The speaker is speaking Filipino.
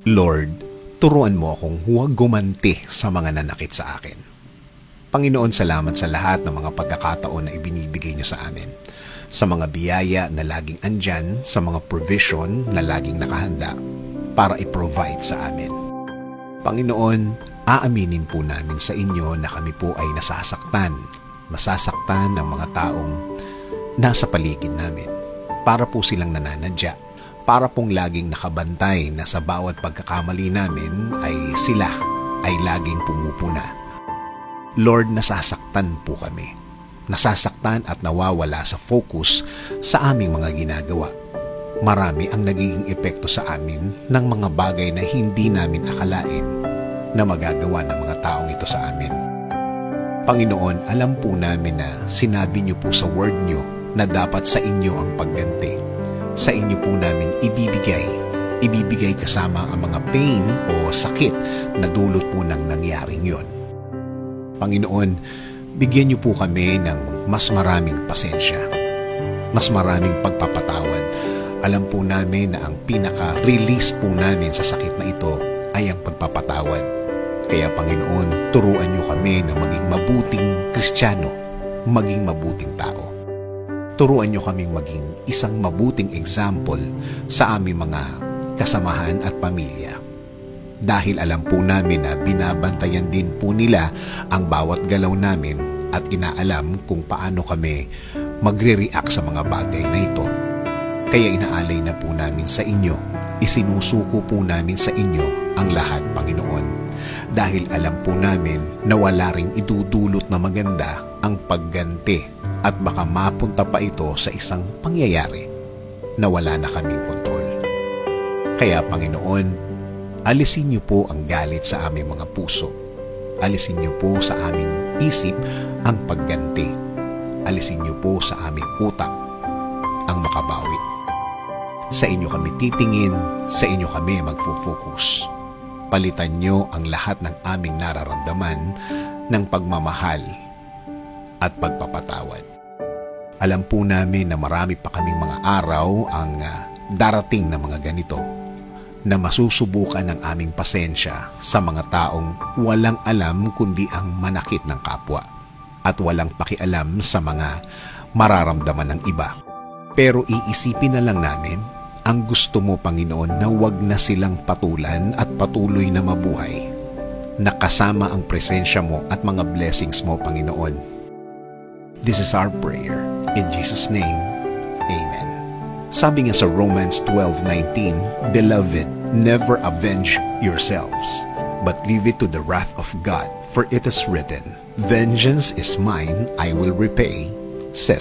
Lord, turuan mo akong huwag gumanti sa mga nanakit sa akin. Panginoon, salamat sa lahat ng mga pagkakataon na ibinibigay niyo sa amin. Sa mga biyaya na laging andyan, sa mga provision na laging nakahanda para i-provide sa amin. Panginoon, aaminin po namin sa inyo na kami po ay nasasaktan. Nasasaktan ng mga taong nasa paligid namin. Para po silang nananadya. Para pong laging nakabantay na sa bawat pagkakamali namin ay sila ay laging pumupuna. Lord, nasasaktan po kami. Nasasaktan at nawawala sa focus sa aming mga ginagawa. Marami ang nagiging epekto sa amin ng mga bagay na hindi namin akalain na magagawa ng mga taong ito sa amin. Panginoon, alam po namin na sinabi niyo po sa word niyo na dapat sa inyo ang pagganti. Sa inyo po namin ibibigay kasama ang mga pain o sakit na dulot po ng nangyaring yon. Panginoon, bigyan niyo po kami ng mas maraming pasensya, mas maraming pagpapatawad. Alam po namin na ang pinaka-release po namin sa sakit na ito ay ang pagpapatawad. Kaya Panginoon, turuan niyo kami na maging mabuting Kristiyano, maging mabuting tao. Turuan niyo kaming maging isang mabuting example sa aming mga kasamahan at pamilya. Dahil alam po namin na binabantayan din po nila ang bawat galaw namin at inaalam kung paano kami magre-react sa mga bagay na ito. Kaya inaalay na po namin sa inyo, isinusuko po namin sa inyo ang lahat, Panginoon. Dahil alam po namin na wala ring idudulot na maganda ang pagganti at baka mapunta pa ito sa isang pangyayari na wala na kaming kontrol. Kaya Panginoon, alisin niyo po ang galit sa aming mga puso. Alisin niyo po sa aming isip ang pagganti. Alisin niyo po sa aming utak ang makabawi. Sa inyo kami titingin, sa inyo kami magfo-focus. Palitan niyo ang lahat ng aming nararamdaman ng pagmamahal at pagpapatawad. Alam po namin na marami pa kaming mga araw ang darating na mga ganito na masusubukan ng aming pasensya sa mga taong walang alam kundi ang manakit ng kapwa at walang pakialam sa mga mararamdaman ng iba. Pero iisipin na lang namin ang gusto mo, Panginoon, na wag na silang patulan at patuloy na mabuhay. Nakasama ang presensya mo at mga blessings mo, Panginoon. This is our prayer. In Jesus' name, Amen. Sabi nga sa Romans 12:19, Beloved, never avenge yourselves, but leave it to the wrath of God, for it is written, Vengeance is mine, I will repay, says